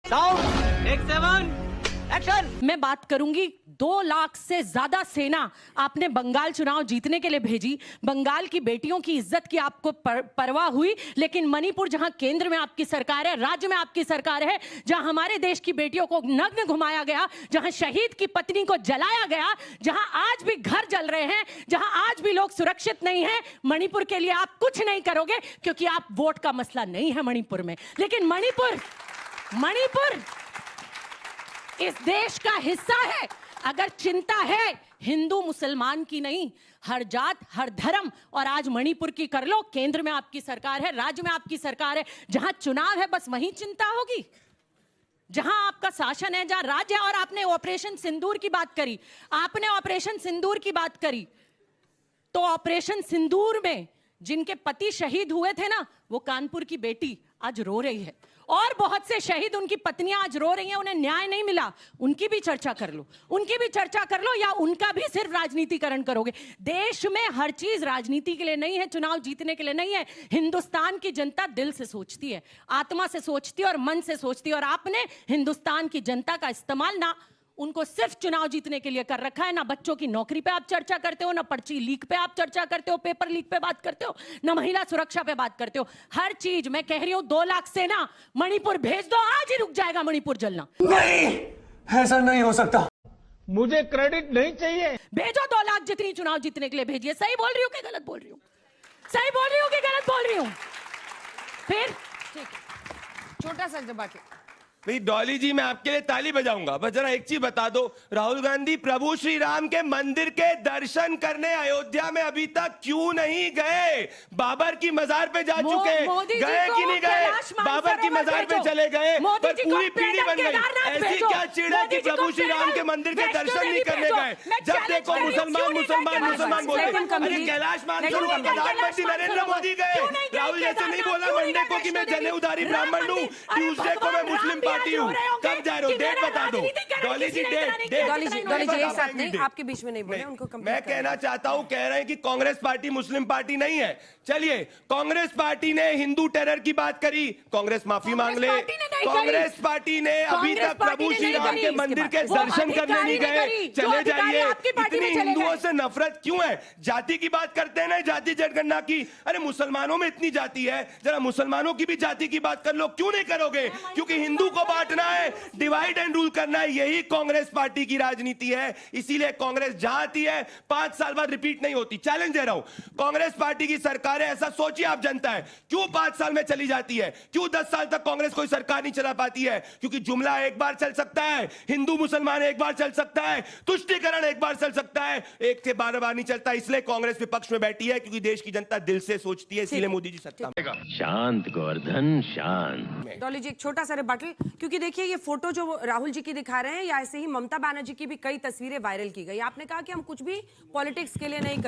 Sound take 7 action. मैं बात करूंगी 2 लाख से ज्यादा सेना आपने बंगाल चुनाव जीतने के लिए भेजी। बंगाल की बेटियों की इज्जत की आपको परवाह हुई, लेकिन मणिपुर जहां केंद्र में आपकी सरकार है, राज्य में आपकी सरकार है, जहां हमारे देश की बेटियों को नग्न घुमाया गया, जहां शहीद की पत्नी को जलाया गया, जहां आज भी घर जल रहे हैं, जहां आज भी लोग सुरक्षित नहीं हैं, मणिपुर के लिए आप कुछ नहीं करोगे क्योंकि आप वोट का मसला नहीं है मणिपुर में। लेकिन मणिपुर इस देश का हिस्सा है। अगर चिंता है हिंदू मुसलमान की नहीं, हर जात हर धर्म, और आज मणिपुर की कर लो। केंद्र में आपकी सरकार है, राज्य में आपकी सरकार है, जहां चुनाव है बस वहीं चिंता होगी, जहां आपका शासन है, जहां राज्य है। और आपने ऑपरेशन सिंदूर की बात करी, तो ऑपरेशन सिंदूर में जिनके पति शहीद हुए थे ना, वो कानपुर की बेटी आज रो रही है, और बहुत से शहीद उनकी पत्नियां आज रो रही हैं, उन्हें न्याय नहीं मिला। उनकी भी चर्चा कर लो, या उनका भी सिर्फ राजनीतिकरण करोगे? देश में हर चीज राजनीति के लिए नहीं है, चुनाव जीतने के लिए नहीं है। हिंदुस्तान की जनता दिल से सोचती है, आत्मा से सोचती है और मन से सोचती है, और आपने हिंदुस्तान की जनता का इस्तेमाल ना उनको सिर्फ चुनाव जीतने के लिए कर रखा है। ना बच्चों की नौकरी पे आप चर्चा करते हो, ना पर्ची लीक पे आप चर्चा करते हो, पेपर लीक पे बात करते हो, ना महिला सुरक्षा पे बात करते हो। हर चीज मैं कह रही हूं 2 लाख सेना मणिपुर भेज दो, आज ही रुक जाएगा मणिपुर जलना। नहीं, ऐसा नहीं हो सकता। मुझे क्रेडिट नहीं चाहिए। भेजो 2 लाख जितनी चुनाव जीतने के लिए भेजिए। सही बोल रही हूँ कि गलत बोल रही हूँ? सही बोल रही हूँ कि गलत बोल रही हूँ? फिर ठीक है, छोटा सा जवाब। भाई डॉली जी, मैं आपके लिए ताली बजाऊंगा, बस जरा एक चीज बता दो, राहुल गांधी प्रभु श्री राम के मंदिर के दर्शन करने अयोध्या में अभी तक क्यों नहीं गए? बाबर की मजार पे जा चुके, गए कि नहीं गए? बाबर की मजार पे चले गए, पर पूरी पीढ़ी बन गई। ऐसी क्या चिड़ है कि प्रभु श्री राम के मंदिर के दर्शन नहीं करने गए? जब देखो मुसलमान बोलते। अरे कैलाश मानसरोवर प्रधानमंत्री नरेंद्र मोदी गए। राहुल जैसे नहीं बोला मंडे को कि मैं जनेऊधारी ब्राह्मण हूँ, ट्यूसडे को मैं मुस्लिम पार्टी हूँ। कब जा रहे हो? डेट बता दो डॉली जी, डेट। डॉली जी एक साथ नहीं, आपके बीच में नहीं बोले, उनको मैं कहना चाहता हूँ, कह रहे हैं कि कांग्रेस पार्टी मुस्लिम पार्टी नहीं है। चलिए, कांग्रेस पार्टी ने हिंदू टेरर की बात करी, कांग्रेस माफी मांग ले। कांग्रेस पार्टी ने अभी तक प्रभु श्री राम के मंदिर के दर्शन करने नहीं गए। चले जाइए। इतनी हिंदुओं से नफरत क्यों है? जाति की बात करते हैं ना, जाति जनगणना की। अरे मुसलमानों में इतनी जाति है, जरा मुसलमानों की भी जाति की बात कर लो। क्यों नहीं करोगे? क्योंकि हिंदू को बांटना है, डिवाइड एंड रूल करना है, यही कांग्रेस पार्टी की राजनीति है। इसीलिए कांग्रेस जहां आती है 5 साल बाद रिपीट नहीं होती। चैलेंज दे रहा हूं, कांग्रेस पार्टी की सरकार है, ऐसा सोचिए आप जनता है, क्यों 5 साल में चली जाती है? क्यों 10 साल तक कांग्रेस कोई सरकार नहीं चला पाती है? क्योंकि जुमला एक बार चल सकता है, हिंदू मुसलमान एक बार चल सकता है, तुष्टीकरण एक बार चल सकता है, एक से 12 बार नहीं चलता। इसलिए कांग्रेस विपक्ष में बैठी है, क्योंकि देश की जनता दिल से सोचती है। इसलिए मोदी जी सत्ता में। शांत गोवर्धन शांत। डॉली जी एक छोटा सा रिबटल, क्योंकि देखिए ये फोटो जो राहुल जी की दिखा रहे हैं, या ऐसे ही ममता बनर्जी की भी कई तस्वीरें वायरल की गई। आपने कहा कि हम कुछ भी पॉलिटिक्स के लिए नहीं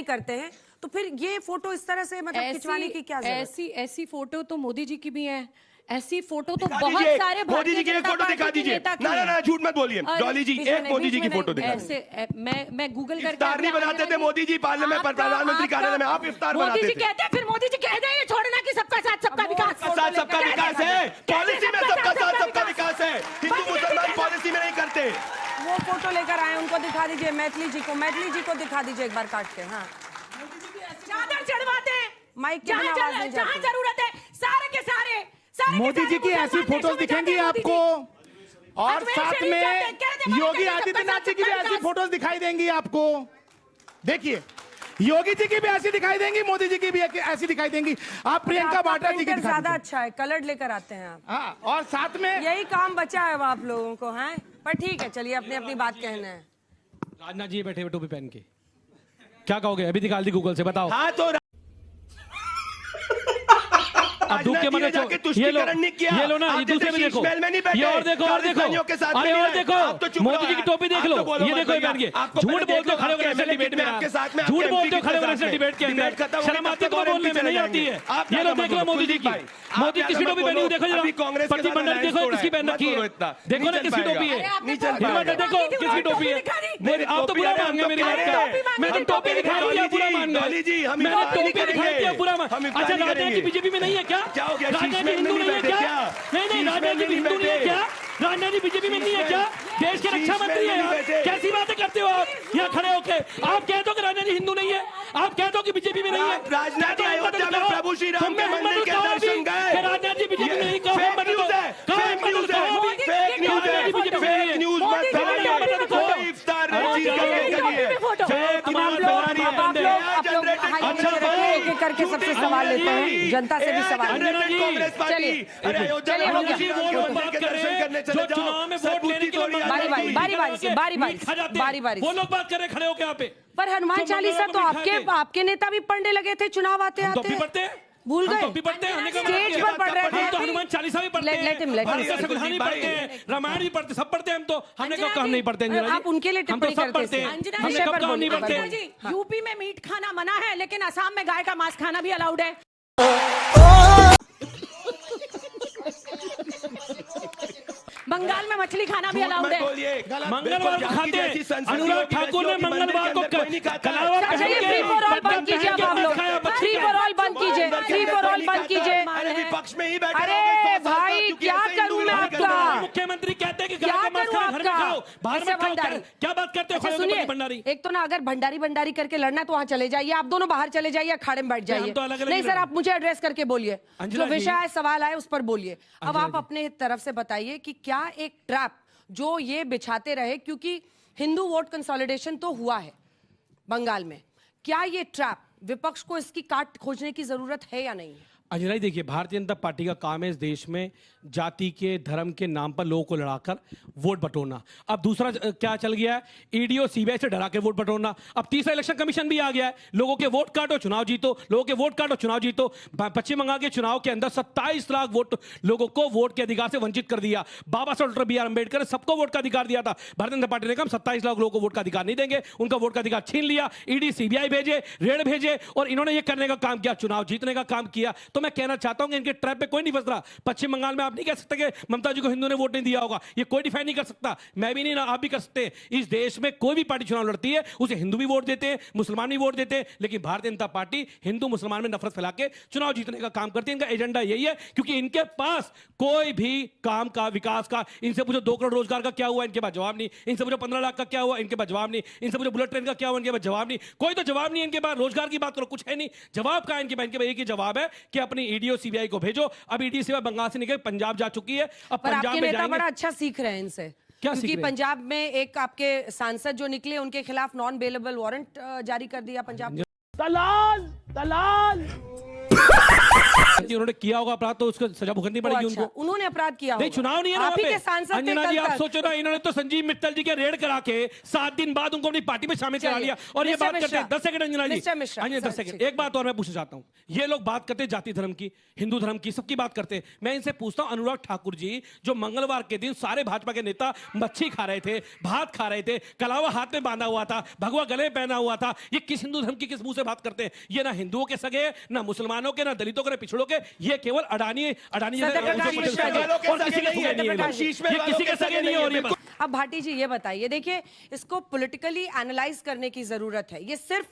करते हैं, तो फिर ये फोटो इस तरह से मतलब खिंचवाने की क्या जरूरत? ऐसी फोटो तो मोदी जी की भी है, ऐसी फोटो तो बहुत सारे मोदी जी की एक फोटो दिखा दीजिए। ना झूठ मत बोलिए डॉली जी, एक मोदी जी की फोटो दिखा दीजिए। मैं गूगल करके इफ्तार नहीं बनाते थे मोदी जी पार्लियामेंट पर, प्रधानमंत्री कार्यालय में आप इफ्तार बनाते थे। मोदी जी कहते हैं, फिर मोदी जी कहते हैं ये छोड़ना कि सबका साथ सबका विकास। सबका विकास है, पॉलिसी में सबका साथ सबका विकास है। हिंदू मुसलमान पॉलिसी में नहीं करते। वो फोटो लेकर आए, उनको दिखा दीजिए। मैथिली जी को दिखा दीजिए एक बार काट के। हाँ, चादर चढ़वाते हैं माइक के बिना आवाज नहीं जहाँ जाती। जरूरत है, सारे के सारे मोदी जी की ऐसी फोटोज दिखेंगी आपको, और साथ में योगी आदित्यनाथ जी की भी ऐसी फोटोज दिखाई देंगी आपको। देखिए, योगी जी की भी ऐसी दिखाई देंगी, मोदी जी की भी ऐसी दिखाई देंगी। आप प्रियंका वाड्रा जी की दिखा ज्यादा अच्छा है, कलर्ड लेकर आते हैं आप। हाँ, और साथ में यही काम बचा है आप लोगों को, हैं? पर ठीक है, चलिए अपनी अपनी बात कहना है। राजनाथ जी बैठे हुए टोपी पहन के, क्या कहोगे? अभी निकाल दी गूगल से, बताओ। हाँ, तो अब धूप के मगर ये लो ना, ये दूसरे में देखो, ये और देखो, अरे और देखो, मोदी जी की टोपी देख लो, ये देखो ये पहन के। झूठ बोलते हो खड़े होकर ऐसे डिबेट में, झूठ बोलते हो खड़े होकर ऐसे डिबेट के अंदर, शर्म आती है बोलने में? नहीं आती है। ये लो देख लो मोदी जी की, मोदी किसकी टोपी पहनी हुई देखो जरा, पट्टीबंधन देखो किसकी पहन रखी है, देखो ना किसकी टोपी है, देखो किसकी टोपी है। आप तो बुरा मान गए मेरी बात का, मैं तो टोपी दिखा रही हूँ बुरा मान गए, मैं टोपी दिखाई बुरा मान। अच्छा राजनाथ जी बीजेपी में नहीं है क्या? क्या? क्या हो गया? राजनाथ शीश जी महल में हिंदू नहीं नहीं है बैठे क्या? क्या? नहीं, शीश राजनाथ महल जी में हिंदू नहीं नहीं है बैठे। क्या? राजनाथ जी बीजेपी में नहीं है क्या? देश के रक्षा मंत्री है यार, कैसी बातें करते हो आप यहाँ खड़े होके? आप कहते हो कि राजनाथ जी हिंदू नहीं है, आप कहते हो कि बीजेपी में नहीं है। राजनाथ जी अयोध्या में प्रभु श्री राम के मंदिर के दर्शन गए। राजनाथ जी बीजेपी में नहीं, कहो फेक न्यूज है, फेक न्यूज है, फेक न्यूज है, फेक न्यूज मत फैलाइए। कोई इफ्तार नहीं चीज करने के लिए फेक न्यूज आप लोग एक एक करके सबसे सवाल लेते हैं, जनता से भी सवाल लेते हैं। कांग्रेस पार्टी अरे अयोध्या में प्रभु श्री राम के मंदिर के दर्शन करने चले जाओ। चुनाव में वोट लेने के लिए बारी वो लोग बात कर रहे खड़े होके यहाँ पे। पर हनुमान चालीसा तो आपके नेता भी पढ़ने लगे थे चुनाव आते हम तो आते। भी पढ़ते हैं, भूल गए? हम तो भी पढ़ते हैं, हमने कहा स्टेज पर पढ़ रहे थे। हम तो हनुमान चालीसा भी पढ़ते Let him- हैं, भारतीय संविधान भी पढ़ते हैं, रामायण भी पढ़ते, सब पढ़ते हैं हम तो। हमने कहा हम नहीं पढ़ते अंजना जी, आप उनके लिए हम तो टिप्पणी सब करते पढ़ते थे। हैं, अंजना हमने जी कब पर कहा हम नहीं बोलिए। पढ़ते। जी, यूपी में मीट खाना मना है, लेकिन असम में गाय का मांस खाना भी अलाउड है। बंगाल में मछली खाना भी अलाउड है। मंगलवार को खाते हैं। अनुराग ठाकुर ने मंगलवार को कलावा अच्छा, ये फ्री फॉर ऑल बंद कीजिए अब आप लोग, फ्री फॉर ऑल बंद कीजिए, फ्री फॉर ऑल बंद कीजिए। अरे विपक्ष में ही बैठे अरे भाई क्या करूं मैं आपका? मुख्यमंत्री कहते हैं कि क्या गाय का मांस करूं खाना घर में आपका? खाओ, बाहर अच्छा, मत खाओ। भंडारी। क्या बात करते हो? अच्छा खड़े होकर सुनिए, भंडारी। एक तो ना अगर भंडारी करके लड़ना है तो वहाँ चले जाइए, आप दोनों बाहर चले जाइए, अखाड़े में बैठ हम जाइए। तो अलग-अलग नहीं ही सर, लड़- आप मुझे एड्रेस करके बोलिए, अंजना जो जी। विषय है, सवाल आए उस पर बोलिए। अब अंजना आप जी। अपने तरफ से बताइए कि क्या एक ट्रैप जो ये बिछाते रहे, क्योंकि हिंदू वोट कंसोलिडेशन तो हुआ है बंगाल में, क्या ये ट्रैप विपक्ष को इसकी काट खोजने की जरूरत है या नहीं है? अंजना जी देखिए, भारतीय जनता पार्टी का काम है इस देश में जाति के धर्म के नाम पर लोगों को लड़ाकर वोट बटोरना। अब दूसरा क्या चल गया है, ईडी और सीबीआई से डरा के वोट बटोरना। अब तीसरा इलेक्शन कमीशन भी आ गया है, लोगों के वोट काटो चुनाव जीतो, लोगों के वोट काटो चुनाव जीतो। पश्चिम बंगाल के चुनाव के अंदर 27 लाख वोट लोगों को वोट के अधिकार से वंचित कर दिया। बाबा साहब डॉक्टर बी आर अम्बेडकर ने सबको वोट का अधिकार दिया था, भारतीय जनता पार्टी ने कहा 27 लाख लोगों को वोट का अधिकार नहीं देंगे, उनका वोट का अधिकार छीन लिया। ईडी सीबीआई भेजे, रेड भेजे, और इन्होंने ये करने का काम किया, चुनाव जीतने का काम किया। तो मैं कहना चाहता हूं इनके ट्रैप पे कोई नहीं फंस रहा। पश्चिम बंगाल में आप नहीं कह सकते कि ममता जी को हिंदू ने वोट नहीं दिया होगा, ये कोई डिफाइन नहीं कर सकता, मैं भी नहीं ना आप भी कर सकते। इस देश में कोई भी पार्टी चुनाव लड़ती है, उसे हिंदू भी वोट देते हैं, मुसलमान भी वोट देते हैं, लेकिन भारतीय जनता पार्टी हिंदू मुसलमान में नफरत फैला के चुनाव जीतने का काम करती है। इनका एजेंडा यही है, क्योंकि इनके पास कोई भी काम का, विकास का, इनसे पूछो 2 करोड़ रोजगार का क्या हुआ, इनके पास जवाब नहीं। इनसे पूछो 15 लाख का क्या हुआ, इनके पास जवाब नहीं। इनसे पूछो बुलेट ट्रेन का क्या हुआ, इनके पास जवाब नहीं। कोई तो जवाब नहीं इनके पास। रोजगार की बात करो, कुछ है नहीं, जवाब का इनके पास एक ही जवाब है कि अपनी ईडी और सीबीआई को भेजो। अब ईडी सीबीआई बंगाल से निकल पंजाब जा चुकी है, अब पर पंजाब आपके में नेता जाएंगे। बड़ा अच्छा सीख रहे हैं इनसे, क्या सीख क्योंकि रहे हैं? पंजाब में एक आपके सांसद जो निकले, उनके खिलाफ नॉन बेलेबल वारंट जारी कर दिया पंजाब। दलाल दलाल उन्होंने किया होगा अपराध तो उसको सजा भुगतनी पड़ेगी अच्छा, उनको। उन्होंने अपराध किया नहीं, होगा। चुनाव नहीं है ना आप ही वहाँ के पे। सांसद थे अंजना कल जी, आप तक। सोचो ना, इन्होंने तो संजीव मित्तल जी के रेड करा के 7 दिन बाद उनको अपनी पार्टी में शामिल करा चलिए, लिया। और ये मिस्टर बात करते हैं, Mishra, 10 second Anjana ji, mister Mishra, Anjana 10 sir, second, ठीक। एक बात और मैं पूछना चाहता हूँ। ये लोग बात करते हैं जाति धर्म की, हिंदू धर्म की, सबकी बात करते हैं। मैं इनसे पूछता हूँ, अनुराग ठाकुर जी जो मंगलवार के दिन सारे भाजपा के नेता मच्छी खा रहे थे, भात खा रहे थे, कलावा हाथ में बांधा हुआ था, भगवा गले में पहना हुआ था, ये किस हिंदू धर्म की किस मुंह से बात करते हैं? ये ना हिंदुओं के सगे, ना मुसलमानों के, ना दलितों के, ना पिछड़ों के, ये केवल अडानी जैसे सत्यप्रकाश मिश्रा जी, और किसी के सगे नहीं है ये लोग। ये किसी के सगे नहीं है। और ये बात अब भाटी जी ये बताइए, देखिए इसको पॉलिटिकली एनालाइज करने की जरूरत है। ये सिर्फ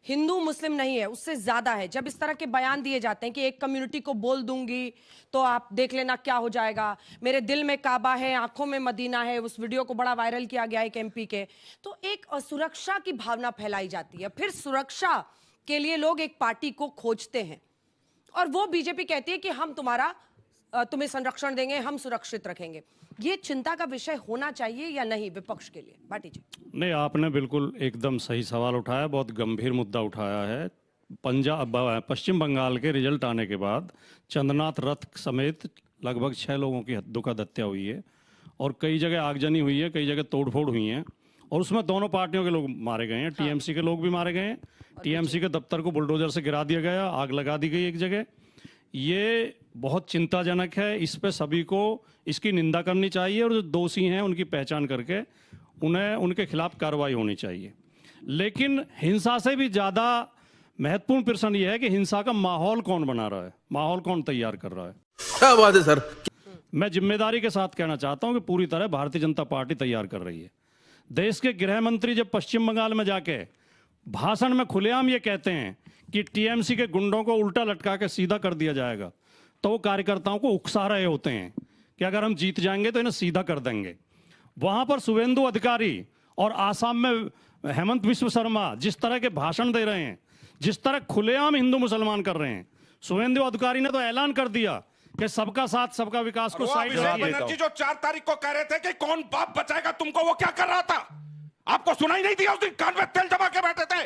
हिंदू मुस्लिम नहीं है, उससे ज्यादा है। जब इस तरह के बयान दिए जाते हैं कि एक कम्युनिटी को बोल दूंगी तो आप देख लेना क्या हो जाएगा, मेरे दिल में काबा है, आंखों में मदीना है, उस वीडियो को बड़ा वायरल किया गया एक एमपी के, तो एक असुरक्षा की भावना फैलाई जाती है। फिर सुरक्षा के लिए लोग एक पार्टी को खोजते हैं, और वो बीजेपी कहती है कि हम तुम्हें संरक्षण देंगे, हम सुरक्षित रखेंगे। ये चिंता का विषय होना चाहिए या नहीं विपक्ष के लिए? भाटी जी। नहीं, आपने बिल्कुल एकदम सही सवाल उठाया, बहुत गंभीर मुद्दा उठाया है। पश्चिम बंगाल के रिजल्ट आने के बाद चंद्रनाथ रथ समेत लगभग 6 लोगों की दुखद हत्या हुई है, और कई जगह आगजनी हुई है, कई जगह तोड़फोड़ हुई है, और उसमें दोनों पार्टियों के लोग मारे गए हैं। टीएमसी के लोग भी मारे गए हैं। टीएमसी के दफ्तर को बुलडोजर से गिरा दिया गया, आग लगा दी गई एक जगह। ये बहुत चिंताजनक है, इस पे सभी को इसकी निंदा करनी चाहिए, और जो दोषी हैं उनकी पहचान करके उन्हें उनके खिलाफ कार्रवाई होनी चाहिए। लेकिन हिंसा से भी ज़्यादा महत्वपूर्ण प्रश्न यह है कि हिंसा का माहौल कौन बना रहा है, माहौल कौन तैयार कर रहा है। क्या बात है सर। मैं जिम्मेदारी के साथ कहना चाहता हूं कि पूरी तरह भारतीय जनता पार्टी तैयार कर रही है। देश के गृह मंत्री जब पश्चिम बंगाल में जाके भाषण में खुलेआम ये कहते हैं कि टीएमसी के गुंडों को उल्टा लटका के सीधा कर दिया जाएगा, तो वो कार्यकर्ताओं को उकसा रहे होते हैं कि अगर हम जीत जाएंगे तो इन्हें सीधा कर देंगे। वहां पर शुभेंदु अधिकारी और आसाम में हेमंत विश्व शर्मा जिस तरह के भाषण दे रहे हैं, जिस तरह खुलेआम हिंदू मुसलमान कर रहे हैं, शुभेंदु अधिकारी ने तो ऐलान कर दिया कि सबका साथ सबका विकास को साइड बनर्जी जो 4 तारीख को कह रहे थे कि कौन बाप बचाएगा तुमको, वो क्या कर रहा था? आपको सुनाई नहीं दिया? उस दिन कान में तेल जमा के बैठे थे।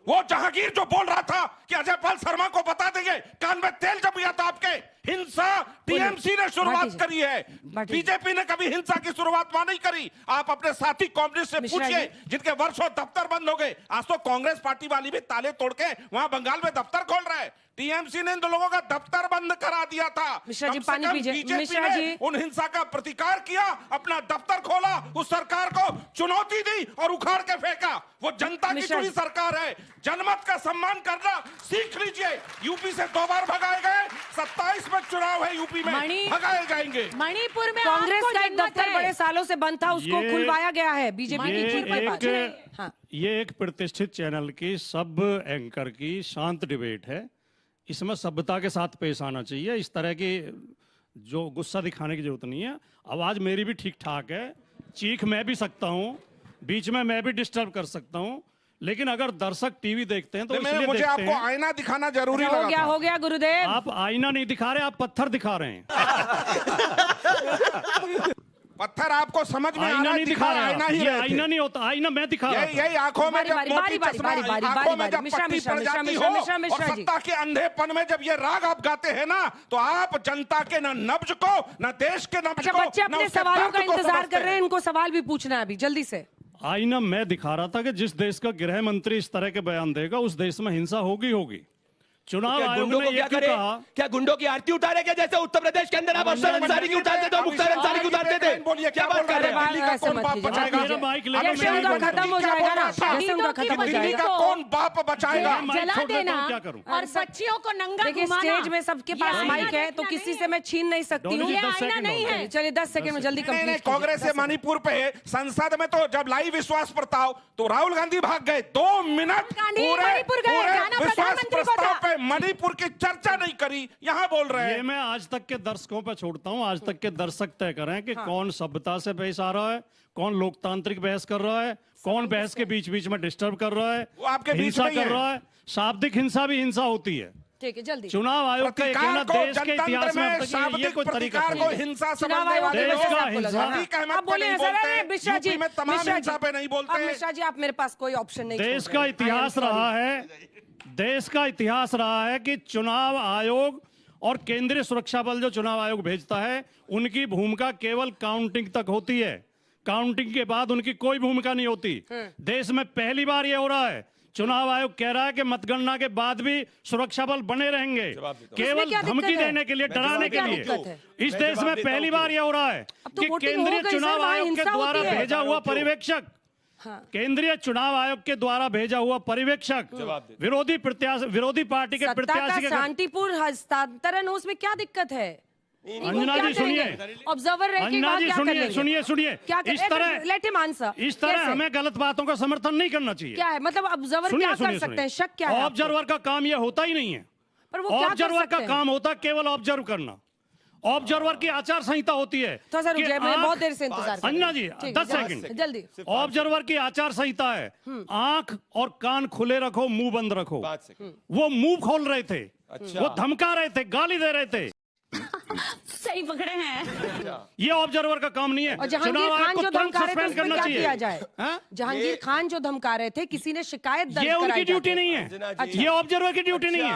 वो जहांगीर जो बोल रहा था कि अजय पाल शर्मा को बता देंगे, कान में तेल जम गया था आपके। हिंसा टीएमसी ने शुरुआत करी है, बीजेपी ने कभी हिंसा की शुरुआत वहां नहीं करी। आप अपने साथी कांग्रेस से पूछिए जिनके वर्षों दफ्तर बंद हो गए। आज तो कांग्रेस पार्टी वाली भी ताले तोड़ के वहां बंगाल में दफ्तर खोल रहा है। टीएमसी ने इन लोगों का दफ्तर बंद करा दिया था। मिश्रा जी पानी पीजिए। मिश्रा जी उन हिंसा का प्रतिकार किया, अपना दफ्तर खोला, उस सरकार को चुनौती दी और उखाड़ के फेंका। वो जनता की चुनी सरकार है। जनमत का सम्मान करना सीख लीजिए। यूपी से 2 बार भगाए गए, 27 में चुनाव है यूपी में, भगाए जाएंगे। मणिपुर में कांग्रेस का एक दफ्तर बड़े सालों से बंद था, उसको खुलवाया गया है बीजेपी की जीत के बाद। ये एक प्रतिष्ठित चैनल की सब एंकर की शांत डिबेट है। इसमें सभ्यता के साथ पेश आना चाहिए। इस तरह की जो गुस्सा दिखाने की जरूरत नहीं है। आवाज मेरी भी ठीक ठाक है, चीख मैं भी सकता हूँ, बीच में मैं भी डिस्टर्ब कर सकता हूँ, लेकिन अगर दर्शक टीवी देखते हैं तो इसलिए मुझे देखते आपको हैं। आईना दिखाना जरूरी लगा था। हो गया गुरुदेव। आप आईना नहीं दिखा रहे, आप पत्थर दिखा रहे हैं। पत्थर आपको समझ में आईना नहीं दिखा रहा। आईना ही ये आईना नहीं होता, आईना मैं दिखा रहा। यही आंखों में जब मोती चश्मा, आंखों में जब पट्टी पड़ जाती हो और सत्ता के अंधेपन में जब ये राग आप गाते हैं ना, तो आप जनता के न नब्ज को, न देश के नब्ज को, बच्चे अपने सवालों का इंतजार कर रहे हैं, इनको सवाल भी पूछना है अभी जल्दी से। आईना मैं दिखा रहा था कि जिस देश का गृह मंत्री इस तरह के बयान देगा उस देश में हिंसा होगी। चुनाव आयोग ने ये क्यों कहा? क्या गुंडों की आरती उतारे क्या? जैसे उत्तर प्रदेश के अंदर आप अफसर अंसारी की उतारते थे, मुख्तार अंसारी की उतारते थे। क्या बात कर रहे हैं? दिल्ली का कौन बाप बचाएगा? जैसे उनका खत्म हो जाएगा ना, जैसे उनका खत्म हो दिल्ली जाएगा का कौन बाप बचाएगा? जला देना क्या करूं? और बच्चियों को नंगा देखिए घुमाना। स्टेज में सबके पास माइक है तो किसी से मैं छीन नहीं सकती हूँ। ये आईना नहीं है। चलिए 10 सेकंड में जल्दी कंप्लीट। कांग्रेस से मणिपुर पे संसद में तो जब लाई विश्वास प्रस्ताव तो राहुल गांधी भाग गए। 2 मिनट पूरे विश्वास प्रस्ताव पे मणिपुर की चर्चा नहीं करी, यहाँ बोल रहे हैं। ये मैं आज तक के दर्शकों पे छोड़ता हूँ। आज तक के दर्शक तय करें कि कौन सभ्यता से पेश आ रहा है, कौन लोकतांत्रिक बहस कर रहा है, कौन बहस के बीच बीच में डिस्टर्ब कर रहा है, वो आपके बीच हिंसा में ही कर है। रहा है। शाब्दिक हिंसा भी हिंसा होती है। ठीक है जल्दी। चुनाव आयोग का एक कहना देश के इतिहास में अब तक ये कोई तरीका को हिंसा समझने वाले देश लोग का हिंसा आप बोलिए सर। मिश्रा जी, में तमाम हिंसा पे नहीं बोलते। मिश्रा जी आप मेरे पास कोई ऑप्शन नहीं। देश का इतिहास रहा है, देश का इतिहास रहा है कि चुनाव आयोग और केंद्रीय सुरक्षा बल जो चुनाव आयोग भेजता है उनकी भूमिका केवल काउंटिंग तक होती है। काउंटिंग के बाद उनकी कोई भूमिका नहीं होती। देश में पहली बार यह हो रहा है। चुनाव आयोग कह रहा है कि मतगणना के बाद भी सुरक्षा बल बने रहेंगे, केवल धमकी देने के लिए, डराने के लिए। इस देश में पहली बार यह हो रहा है कि केंद्रीय चुनाव आयोग के द्वारा भेजा हुआ पर्यवेक्षक, केंद्रीय चुनाव आयोग के द्वारा भेजा हुआ पर्यवेक्षक विरोधी पार्टी के प्रत्याशी के शांतिपूर्ण हस्तांतरण हो, उसमें क्या दिक्कत है? अंजना जी सुनिए, ऑब्जर्वर अंजना जी सुनिए, इस तरह लेट हिम आंसर। इस तरह हमें गलत बातों का समर्थन नहीं करना चाहिए। क्या है मतलब ऑब्जर्वर क्या कर सकते हैं? शक क्या है? ऑब्जर्वर का काम यह होता ही नहीं है। पर वो क्या कर ऑब्जर्वर सकते का हैं? काम होता केवल ऑब्जर्व करना। ऑब्जर्वर की आचार संहिता होती है। तो सर रुकिए, मैं बहुत देर से इंतजार कर रही हूं। अन्ना जी 10 सेकंड जल्दी। ऑब्जर्वर की आचार संहिता है, आंख और कान खुले रखो, मुंह बंद रखो। वो मुंह खोल रहे थे, वो धमका रहे थे, गाली दे रहे थे। सही पकड़े हैं। ये ऑब्जर्वर का काम नहीं है। और जहांगीर खान जो धमका रहे थे उस पर क्या किया जाए? हाँ? जहांगीर खान जो धमका रहे थे, किसी ने शिकायत दर्ज ये कराई उनकी ड्यूटी जाती नहीं है। ये ऑब्जर्वर की ड्यूटी नहीं है।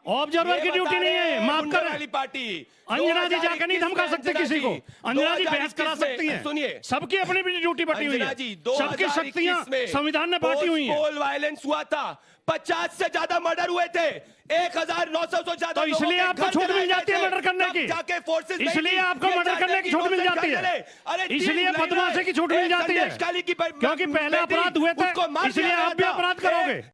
ऑब्जर्वर की ड्यूटी नहीं है। माफ कर वाली पार्टी अंजना जी जाकर नहीं धमका सकते किसी को। अंजना जी बहस करा सकती है। सुनिए, सबकी अपनी अपनी ड्यूटी बटी हुई है। सबकी शक्तियां संविधान में बांटी हुई हैं। पोल वायलेंस हुआ था, 50 से ज्यादा मर्डर हुए थे, 1900 से ज्यादा। तो इसलिए आपको छूट मिल जाती है मर्डर करने की। जाके फोर्सेस, इसलिए आपको मर्डर करने की छूट मिल जाती है। इसलिए बदमाशी की छूट मिल जाती है, क्योंकि पहले अपराध हुए थे, इसलिए आप भी अपराध करोगे।